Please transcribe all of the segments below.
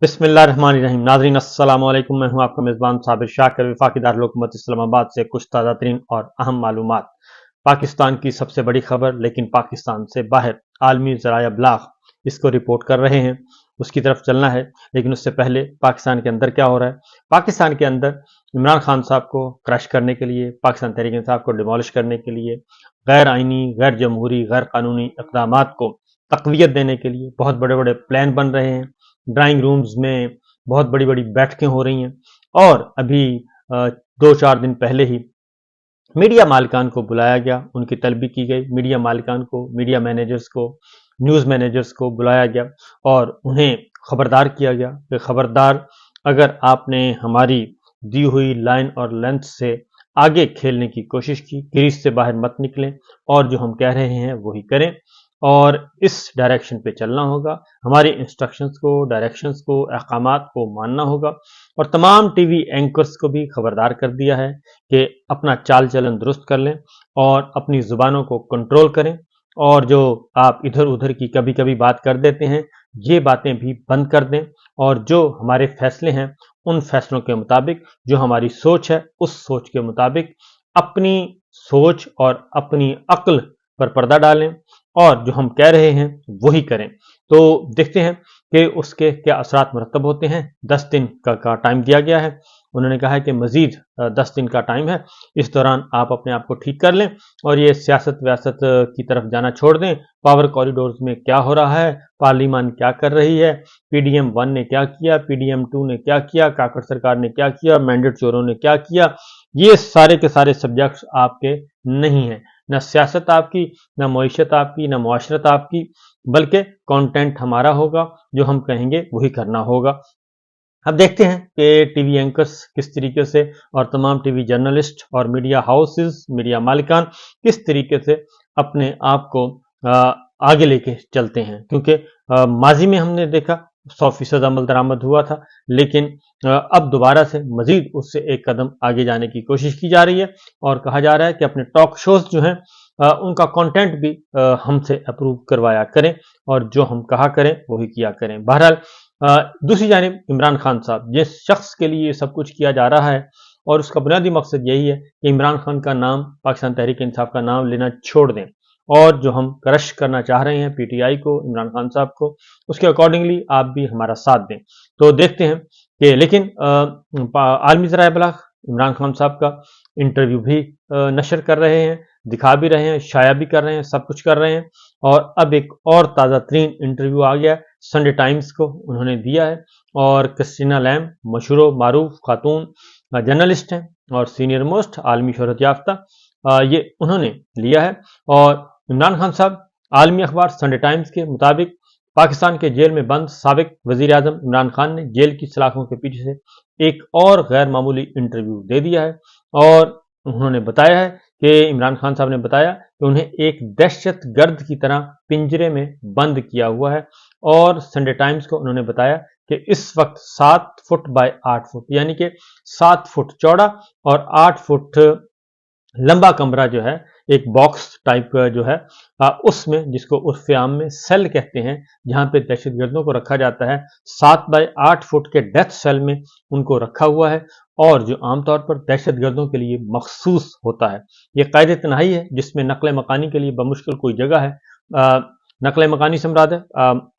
बिस्मिल्लाहिर्रहमानिर्रहीम। नाज़रीन अस्सलाम वालेकुम। मैं हूं आपका मेज़बान साबिर शाकिर। वफाकी दारुल हुकूमत इस्लामाबाद से कुछ ताज़ा तरीन और अहम मालूमात। पाकिस्तान की सबसे बड़ी खबर, लेकिन पाकिस्तान से बाहर आलमी ज़राया अबलाग इसको रिपोर्ट कर रहे हैं, उसकी तरफ चलना है। लेकिन उससे पहले पाकिस्तान के अंदर क्या हो रहा है। पाकिस्तान के अंदर इमरान खान साहब को क्रश करने के लिए, पाकिस्तान तहरीक इंसाफ को डिमोलिश करने के लिए, गैर आइनी, गैर जमहूरी, गैर कानूनी इक़दामात को तक़वियत देने के लिए बहुत बड़े बड़े प्लान बन रहे हैं। ड्राइंग रूम्स में बहुत बड़ी बड़ी बैठकें हो रही हैं। और अभी 2-4 दिन पहले ही मीडिया मालिकान को बुलाया गया, उनकी तलबी की गई। मीडिया मालिकान को, मीडिया मैनेजर्स को, न्यूज़ मैनेजर्स को बुलाया गया और उन्हें खबरदार किया गया कि खबरदार, अगर आपने हमारी दी हुई लाइन और लेंथ से आगे खेलने की कोशिश की, क्रीज से बाहर मत निकलें और जो हम कह रहे हैं वही करें और इस डायरेक्शन पे चलना होगा। हमारी इंस्ट्रक्शंस को, डायरेक्शंस को, अहकामात को मानना होगा। और तमाम टीवी एंकर्स को भी खबरदार कर दिया है कि अपना चाल चलन दुरुस्त कर लें और अपनी ज़ुबानों को कंट्रोल करें। और जो आप इधर उधर की कभी कभी बात कर देते हैं, ये बातें भी बंद कर दें और जो हमारे फैसले हैं उन फैसलों के मुताबिक, जो हमारी सोच है उस सोच के मुताबिक अपनी सोच और अपनी अक्ल पर पर्दा डालें और जो हम कह रहे हैं वही करें। तो देखते हैं कि उसके क्या असरात मुरतब होते हैं। 10 दिन का टाइम दिया गया है। उन्होंने कहा है कि मजीद 10 दिन का टाइम है, इस दौरान आप अपने आप को ठीक कर लें और ये सियासत व्यासत की तरफ जाना छोड़ दें। पावर कॉरिडोर्स में क्या हो रहा है, पार्लियामान क्या कर रही है, पीडीएम 1 ने क्या किया, पीडीएम 2 ने क्या किया, काकड़ सरकार ने क्या किया, मैंडेट चोरों ने क्या किया, ये सारे के सारे सब्जेक्ट्स आपके नहीं हैं। न सियासत आपकी, न मईशत आपकी, न मुआशरत आपकी, बल्कि कंटेंट हमारा होगा, जो हम कहेंगे वही करना होगा। अब देखते हैं कि टीवी एंकर्स किस तरीके से और तमाम टीवी जर्नलिस्ट और मीडिया हाउसेस, मीडिया मालिकान किस तरीके से अपने आप को आगे लेके चलते हैं। क्योंकि माजी में हमने देखा 100% अमल दरामद हुआ था, लेकिन अब दोबारा से मजीद उससे एक कदम आगे जाने की कोशिश की जा रही है और कहा जा रहा है कि अपने टॉक शोज जो हैं उनका कंटेंट भी हमसे अप्रूव करवाया करें और जो हम कहा करें वही किया करें। बहरहाल दूसरी जानिब इमरान खान साहब, जिस शख्स के लिए सब कुछ किया जा रहा है और उसका बुनियादी मकसद यही है कि इमरान खान का नाम, पाकिस्तान तहरीक इंसाफ का नाम लेना छोड़ दें और जो हम क्रश करना चाह रहे हैं पीटीआई को, इमरान खान साहब को, उसके अकॉर्डिंगली आप भी हमारा साथ दें। तो देखते हैं कि लेकिन आलमी ज़राए इबलाग इमरान खान साहब का इंटरव्यू भी नशर कर रहे हैं, दिखा भी रहे हैं, शाया भी कर रहे हैं, सब कुछ कर रहे हैं। और अब एक और ताज़ा तरीन इंटरव्यू आ गया, संडे टाइम्स को उन्होंने दिया है और क्रिस्टीना लैम मशहूर मारूफ खातून जर्नलिस्ट हैं और सीनियर मोस्ट आलमी शोहरत याफ्ता, ये उन्होंने लिया है। और इमरान खान साहब, आलमी अखबार संडे टाइम्स के मुताबिक पाकिस्तान के जेल में बंद साबिक वजीर आजम इमरान खान ने जेल की सलाखों के पीछे से एक और गैर मामूली इंटरव्यू दे दिया है और उन्होंने बताया है कि इमरान खान साहब ने बताया कि उन्हें एक दहशत गर्द की तरह पिंजरे में बंद किया हुआ है। और संडे टाइम्स को उन्होंने बताया कि इस वक्त 7 फुट बाय 8 फुट यानी कि 7 फुट चौड़ा और 8 फुट लंबा कमरा जो है, एक बॉक्स टाइप जो है उसमें, जिसको उर्फ़े आम में सेल कहते हैं, जहां पे दहशतगर्दों को रखा जाता है, 7 बाय 8 फुट के डेथ सेल में उनको रखा हुआ है और जो आमतौर पर दहशतगर्दों के लिए मखसूस होता है। ये कायदे तन्हाई है जिसमें नकल मकानी के लिए बमुश्किल कोई जगह है। नकल मकानी से मुराद है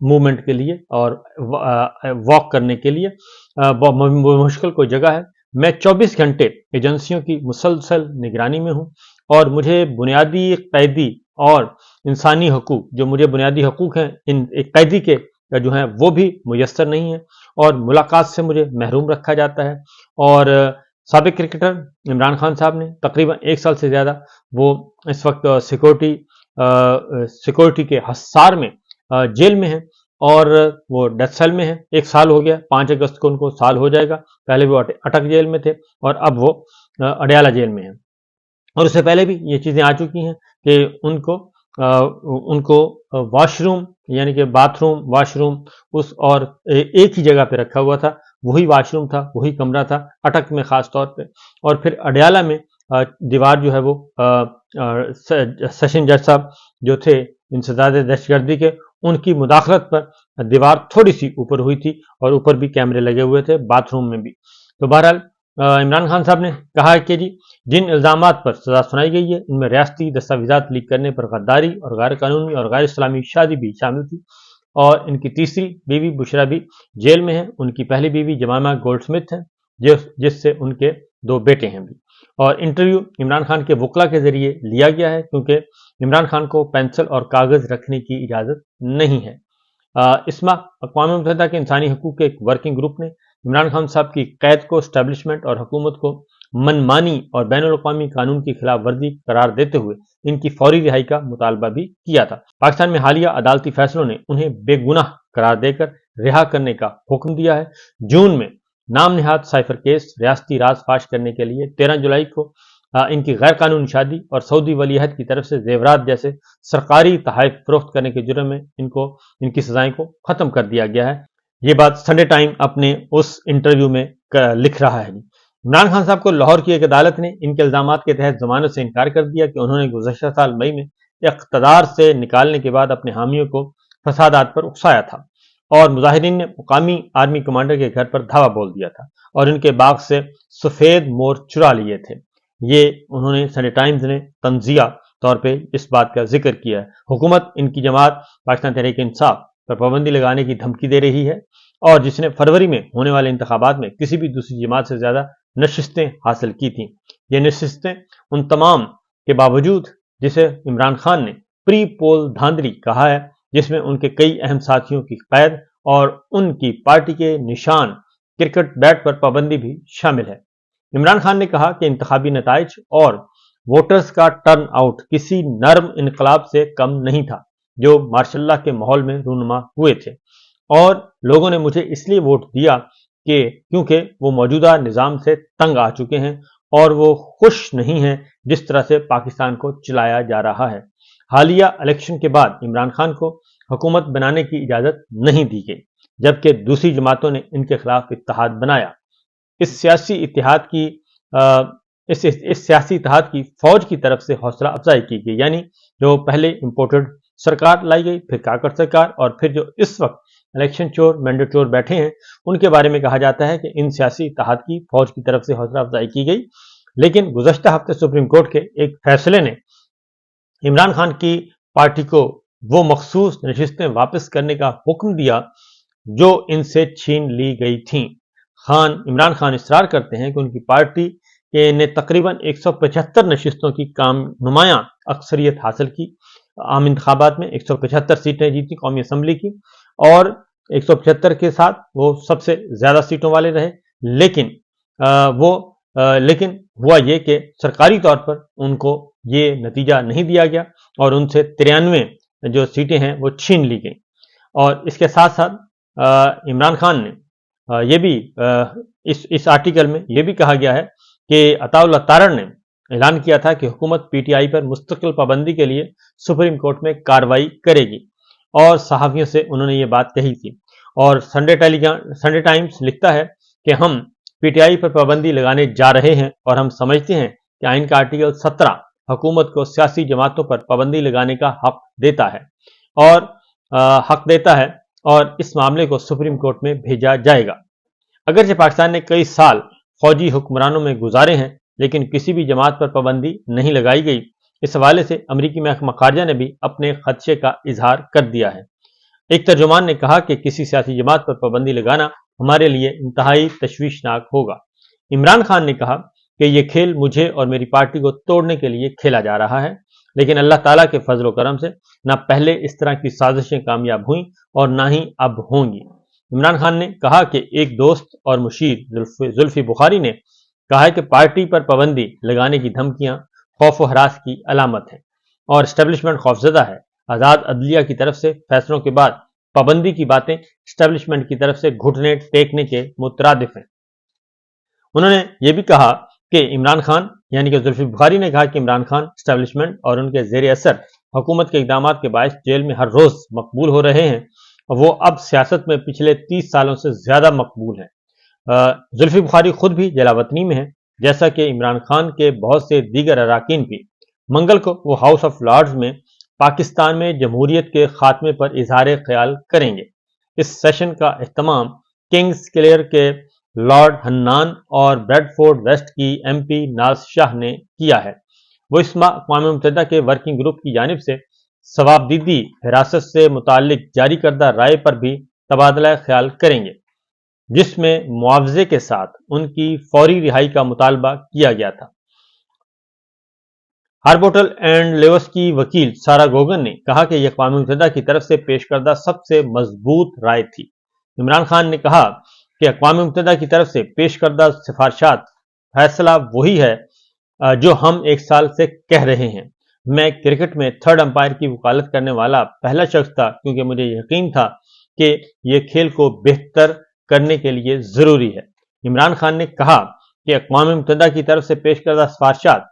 मूवमेंट के लिए और वॉक करने के लिए मुश्किल कोई जगह है। मैं 24 घंटे एजेंसियों की मुसलसल निगरानी में हूं और मुझे बुनियादी कैदी और इंसानी हकूक, जो मुझे बुनियादी हकूक हैं इन एक कैदी के जो हैं वो भी मुयस्सर नहीं है और मुलाकात से मुझे महरूम रखा जाता है। और साबिक क्रिकेटर इमरान खान साहब ने तकरीबन 1 साल से ज़्यादा वो इस वक्त सिक्योरिटी के हसार में जेल में है और वो डेथ सेल में है। 1 साल हो गया, 5 अगस्त को उनको साल हो जाएगा। पहले वो अटक जेल में थे और अब वो अडयाला जेल में है। और उससे पहले भी ये चीज़ें आ चुकी हैं कि उनको वॉशरूम यानी कि बाथरूम, वॉशरूम उस और एक ही जगह पे रखा हुआ था, वही वॉशरूम था, वही कमरा था, अटक में ख़ास तौर पे। और फिर अडयाला में दीवार जो है वो सेशन जज साहब जो थे इंसदाद दहशतगर्दी के, उनकी मुदाखलत पर दीवार थोड़ी सी ऊपर हुई थी और ऊपर भी कैमरे लगे हुए थे, बाथरूम में भी। तो बहरहाल इमरान खान साहब ने कहा है कि जी जिन इल्जामात पर सजा सुनाई गई है उनमें रियासती दस्तावेजात लीक करने पर गद्दारी और गैर कानूनी और गैर इस्लामी शादी भी शामिल थी। और इनकी तीसरी बीवी बुशरा भी जेल में है। उनकी पहली बीवी जमामा गोल्डस्मिथ है जिससे उनके 2 बेटे हैं भी। और इंटरव्यू इमरान खान के वकला के जरिए लिया गया है क्योंकि इमरान खान को पेंसिल और कागज रखने की इजाजत नहीं है। इसमें अक़वाम मुत्तहिदा के इंसानी हकूक़ के एक वर्किंग ग्रुप ने इमरान खान साहब की कैद को एस्टेब्लिशमेंट और हुकूमत को मनमानी और बैनुल-अक़वामी कानून की खिलाफ वर्जी करार देते हुए इनकी फौरी रिहाई का मुतालबा भी किया था। पाकिस्तान में हालिया अदालती फैसलों ने उन्हें बेगुनाह करार देकर रिहा करने का हुक्म दिया है। जून में नाम निहाद साइफर केस रियासती राज फाश करने के लिए 13 जुलाई को इनकी गैर कानूनी शादी और सऊदी वलीअहद की तरफ से जेवरात जैसे सरकारी तोहफे फरोख्त करने के जुर्म में इनकी सजाएं को खत्म कर दिया गया है। ये बात संडे टाइम अपने उस इंटरव्यू में लिख रहा है। इमरान खान साहब को लाहौर की एक अदालत ने इनके इल्जामात के तहत जमानत से इनकार कर दिया कि उन्होंने गुज़श्ता साल मई में इक़्तिदार से निकालने के बाद अपने हामियों को फसादात पर उकसाया था और मुजाहिदीन ने मुकामी आर्मी कमांडर के घर पर धावा बोल दिया था और इनके बाग से सफ़ेद मोर चुरा लिए थे। ये उन्होंने संडे टाइम्स ने तंजिया तौर पे इस बात का जिक्र किया है। हुकूमत इनकी जमात पाकिस्तान तहरीक इंसाफ पर पाबंदी लगाने की धमकी दे रही है और जिसने फरवरी में होने वाले इंतखाबात में किसी भी दूसरी जमात से ज्यादा नशिस्तें हासिल की थीं। ये नशिस्तें उन तमाम के बावजूद जिसे इमरान खान ने प्री पोल धांधली कहा है, जिसमें उनके कई अहम साथियों की कैद और उनकी पार्टी के निशान क्रिकेट बैट पर पाबंदी भी शामिल है। इमरान खान ने कहा कि इंतखाबी नताइज और वोटर्स का टर्न आउट किसी नर्म इनकलाब से कम नहीं था जो मार्शल्लाह के माहौल में रूनुमा हुए थे और लोगों ने मुझे इसलिए वोट दिया कि क्योंकि वो मौजूदा निज़ाम से तंग आ चुके हैं और वो खुश नहीं हैं जिस तरह से पाकिस्तान को चलाया जा रहा है। हालिया इलेक्शन के बाद इमरान खान को हुकूमत बनाने की इजाज़त नहीं दी गई जबकि दूसरी जमातों ने इनके खिलाफ इत्तेहाद बनाया। इस सियासी इत्तेहाद की फौज की तरफ से हौसला अफजाई की गई, यानी जो पहले इंपोर्टेड सरकार लाई गई, फिर काकड़ सरकार और फिर जो इस वक्त इलेक्शन चोर मैंडेट चोर बैठे हैं उनके बारे में कहा जाता है कि इन सियासी इत्तेहाद की फौज की तरफ से हौसला अफजाई की गई। लेकिन गुज़श्ता हफ्ते सुप्रीम कोर्ट के एक फैसले ने इमरान खान की पार्टी को वो मखसूस नशिस्तें वापस करने का हुक्म दिया जो इनसे छीन ली गई थीं। इमरान खान इसरार करते हैं कि उनकी पार्टी ने तकरीबन 175 नशिस्तों की नुमायां अक्सरियत हासिल की। आम इंतखाबात में 175 सीटें जीती कौमी असम्बली की और 175 के साथ वो सबसे ज्यादा सीटों वाले रहे। लेकिन हुआ ये कि सरकारी तौर पर उनको ये नतीजा नहीं दिया गया और उनसे 93 जो सीटें हैं वो छीन ली गई। और इसके साथ साथ इमरान खान ने ये भी इस आर्टिकल में ये भी कहा गया है कि अताउल्लाह तारण ने ऐलान किया था कि हुकूमत पीटीआई पर मुस्तकिल पाबंदी के लिए सुप्रीम कोर्ट में कार्रवाई करेगी और सहाफियों से उन्होंने ये बात कही थी। और संडे टाइम्स लिखता है कि हम पीटीआई पर पाबंदी लगाने जा रहे हैं और हम समझते हैं कि आइन का आर्टिकल 17 हुकूमत को सियासी जमातों पर पाबंदी लगाने का हक देता है और इस मामले को सुप्रीम कोर्ट में भेजा जाएगा। अगरचे पाकिस्तान ने कई साल फौजी हुक्मरानों में गुजारे हैं लेकिन किसी भी जमात पर पाबंदी नहीं लगाई गई। इस हवाले से अमरीकी महकमा खारजा ने भी अपने खदशे का इजहार कर दिया है। एक तर्जुमान ने कहा कि किसी सियासी जमात पर पाबंदी लगाना हमारे लिए इंतहाई तशवीशनाक होगा। इमरान खान ने कहा कि यह खेल मुझे और मेरी पार्टी को तोड़ने के लिए खेला जा रहा है, लेकिन अल्लाह ताला के फजल करम से ना पहले इस तरह की साजिशें कामयाब हुई और ना ही अब होंगी। इमरान खान ने कहा कि एक दोस्त और मुशीर जुल्फी बुखारी ने कहा है कि पार्टी पर पाबंदी लगाने की धमकियां खौफ व हरास की अलामत है और एस्टेब्लिशमेंट खौफजदा है। आज़ाद अदलिया की तरफ से फैसलों के बाद पाबंदी की बातें एस्टेब्लिशमेंट की तरफ से घुटने टेकने के मुतरादिफ हैं। उन्होंने ये भी कहा कि इमरान खान यानी कि जुल्फी बुखारी ने कहा कि इमरान खान एस्टेब्लिशमेंट और उनके जेर असर हुकूमत के इकदाम के बायस जेल में हर रोज मकबूल हो रहे हैं और वो अब सियासत में पिछले 30 सालों से ज्यादा मकबूल हैं। जुल्फी बुखारी खुद भी जलावतनी में है, जैसा कि इमरान खान के बहुत से दीगर अराकीन भी। मंगल को वो हाउस ऑफ लॉर्ड्स में پاکستان میں جمہوریت کے خاتمے پر اظہار خیال کریں گے۔ اس سیشن کا اہتمام کنگز کلیئر کے لارڈ ہنان اور بریڈ فورڈ ویسٹ کی ایم پی ناز شاہ نے کیا ہے۔ وہ اس ماہ اقوام متحدہ کے ورکنگ گروپ کی جانب سے ثوابدیدی حراست سے متعلق جاری کردہ رائے پر بھی تبادلہ خیال کریں گے، جس میں معاوضے کے ساتھ ان کی فوری رہائی کا مطالبہ کیا گیا تھا۔ ہاربوٹل اینڈ لیوس کی وکیل سارا گوگن نے کہا کہ یہ اقوام متحدہ کی طرف سے پیش کردہ سب سے مضبوط رائے تھی۔ عمران خان نے کہا کہ اقوام متحدہ کی طرف سے پیش کردہ سفارشات فیصلہ وہی ہے جو ہم ایک سال سے کہہ رہے ہیں۔ میں کرکٹ میں تھرڈ امپائر کی وکالت کرنے والا پہلا شخص تھا، کیونکہ مجھے یقین تھا کہ یہ کھیل کو بہتر کرنے کے لیے ضروری ہے۔ عمران خان نے کہا کہ اقوام متحدہ کی طرف سے پیش کردہ سفارشات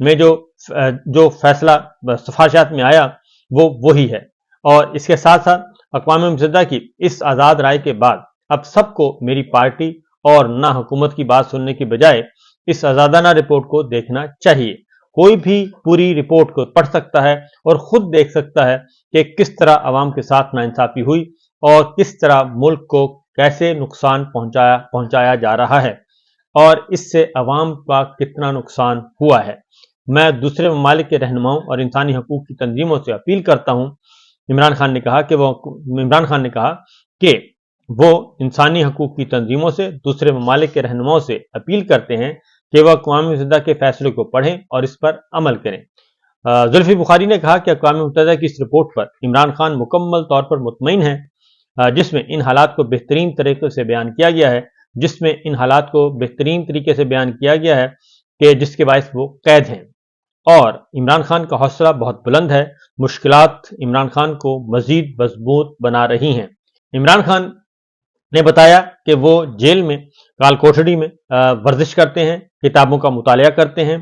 میں جو فیصلہ سفارشات میں آیا وہ وہی ہے، اور اس کے ساتھ ساتھ اقوام متحدہ کی اس آزاد رائے کے بعد اب سب کو میری پارٹی اور نہ حکومت کی بات سننے کی بجائے اس آزادانہ رپورٹ کو دیکھنا چاہیے۔ کوئی بھی پوری رپورٹ کو پڑھ سکتا ہے اور خود دیکھ سکتا ہے کہ کس طرح عوام کے ساتھ ناانصافی ہوئی اور کس طرح ملک کو کیسے نقصان پہنچایا جا رہا ہے اور اس سے عوام کا کتنا نقصان ہوا ہے۔ میں دوسرے ممالک کے رہنماؤں اور انسانی حقوق کی تنظیموں سے اپیل کرتا ہوں، عمران خان نے کہا کہ وہ انسانی حقوق کی تنظیموں سے دوسرے ممالک کے رہنماؤں سے اپیل کرتے ہیں کہ وہ اقوام متحدہ کے فیصلے کو پڑھیں اور اس پر عمل کریں۔ زلفی بخاری نے کہا کہ اقوام متحدہ کی اس رپورٹ پر عمران خان مکمل طور پر مطمئن ہیں، جس میں ان حالات کو بہترین طریقے سے بیان کیا گیا ہے کہ جس کے باعث وہ قید ہیں، اور عمران خان کا حوصلہ بہت بلند ہے۔ مشکلات عمران خان کو مزید مضبوط بنا رہی ہیں۔ عمران خان نے بتایا کہ وہ جیل میں کال کوٹڑی میں ورزش کرتے ہیں، کتابوں کا مطالعہ کرتے ہیں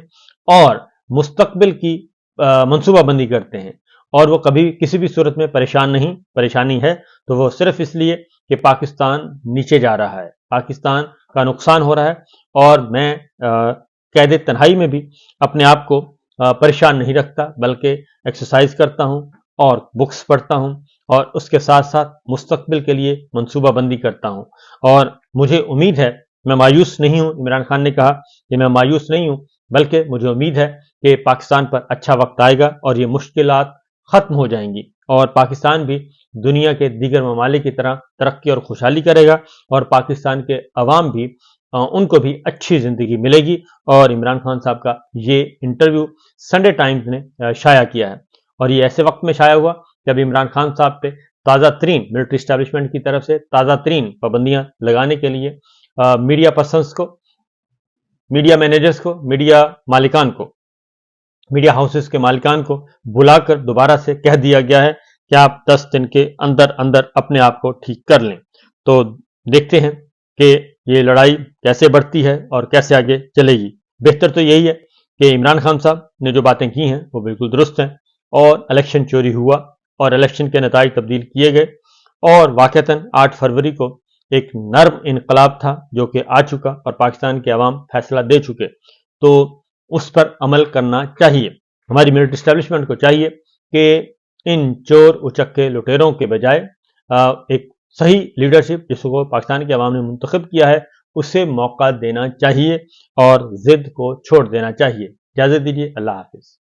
اور مستقبل کی منصوبہ بندی کرتے ہیں، اور وہ کبھی کسی بھی صورت میں پریشانی ہے تو وہ صرف اس لیے کہ پاکستان نیچے جا رہا ہے، پاکستان کا نقصان ہو رہا ہے، اور میں قید تنہائی میں بھی اپنے آپ کو پریشان نہیں رکھتا، بلکہ ایکسرسائز کرتا ہوں اور بکس پڑھتا ہوں اور اس کے ساتھ ساتھ مستقبل کے لیے منصوبہ بندی کرتا ہوں، اور مجھے امید ہے، میں مایوس نہیں ہوں۔ عمران خان نے کہا کہ میں مایوس نہیں ہوں، بلکہ مجھے امید ہے کہ پاکستان پر اچھا وقت آئے گا اور یہ مشکلات ختم ہو جائیں گی، اور پاکستان بھی دنیا کے دیگر ممالک کی طرح ترقی اور خوشحالی کرے گا، اور پاکستان کے عوام بھی ان کو بھی اچھی زندگی ملے گی۔ اور عمران خان صاحب کا یہ انٹرویو سنڈے ٹائمز نے شائع کیا ہے، اور یہ ایسے وقت میں شائع ہوا جب عمران خان صاحب پہ تازہ ترین ملٹری اسٹیبلشمنٹ کی طرف سے تازہ ترین پابندیاں لگانے کے لیے میڈیا پرسنس کو، میڈیا مینیجرز کو، میڈیا مالکان کو، میڈیا ہاؤسز کے مالکان کو بلا کر دوبارہ سے کہہ دیا گیا ہے کہ آپ 10 دن کے اندر اپنے آپ کو ٹھیک کر لیں۔ تو دیکھتے ہیں کہ یہ لڑائی کیسے بڑھتی ہے اور کیسے آگے چلے گی۔ بہتر تو یہی ہے کہ عمران خان صاحب نے جو باتیں کی ہیں وہ بالکل درست ہیں، اور الیکشن چوری ہوا اور الیکشن کے نتائج تبدیل کیے گئے، اور واقعتاً 8 فروری کو ایک نرم انقلاب تھا جو کہ آ چکا اور پاکستان کے عوام فیصلہ دے چکے، تو اس پر عمل کرنا چاہیے۔ ہماری ملٹری اسٹیبلشمنٹ کو چاہیے کہ ان چور اچکے لٹیروں کے بجائے ایک صحیح لیڈرشپ جس کو پاکستان کے عوام نے منتخب کیا ہے اسے موقع دینا چاہیے اور ضد کو چھوڑ دینا چاہیے۔ اجازت دیجیے، اللہ حافظ۔